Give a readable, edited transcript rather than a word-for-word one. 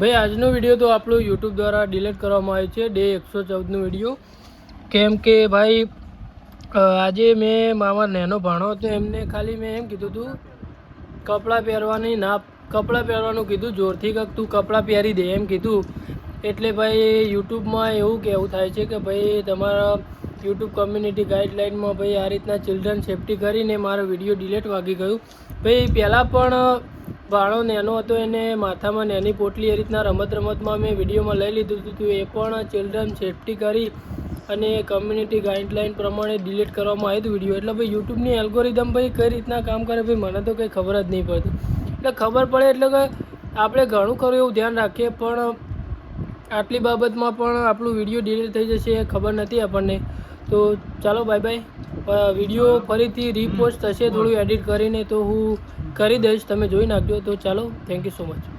ભાઈ આજનો વિડીયો તો આપણો યુટ્યુબ દ્વારા ડિલીટ કરવામાં આવ્યો છે ડે 114નો વિડીયો. કેમ કે ભાઈ આજે મેં મારા નેનો ભાણો હતો એમને ખાલી મેં એમ કીધું હતું કપડાં પહેરવાનું કીધું જોરથી કે તું કપડાં પહેરી દે એમ કીધું. એટલે ભાઈ યુટ્યુબમાં એવું કહેવું થાય છે કે ભાઈ તમારા યુટ્યુબ કમ્યુનિટી ગાઈડલાઇનમાં ભાઈ આ રીતના ચિલ્ડ્રન સેફ્ટી કરીને મારો વિડીયો ડિલીટ વાગી ગયું. ભાઈ પહેલાં પણ ભાણો નેનો હતો એને માથામાં નેની પોટલી એ રીતના રમતમાં મેં વિડીયોમાં લઈ લીધું હતું. એ પણ ચિલ્ડ્રન સેફ્ટી કરી અને કમ્યુનિટી ગાઈડલાઇન પ્રમાણે ડિલીટ કરવામાં આવ્યું વિડીયો. એટલે ભાઈ યુટ્યુબની એલ્ગોરિધમ ભાઈ કઈ રીતના કામ કરે ભાઈ મને તો કંઈ ખબર જ નહીં પડતી. એટલે ખબર પડે એટલે કે આપણે ઘણું ખરું એવું ધ્યાન રાખીએ પણ આટલી બાબતમાં પણ આપણું વિડીયો ડિલીટ થઈ જશે એ ખબર નથી આપણને. તો ચાલો બાય બાય. વિડીયો ફરીથી રીપોસ્ટ થશે થોડું એડિટ કરીને તો હું કરી દઈશ, તમે જોઈ નાખજો. તો ચાલો, થેન્ક યુ સો મચ.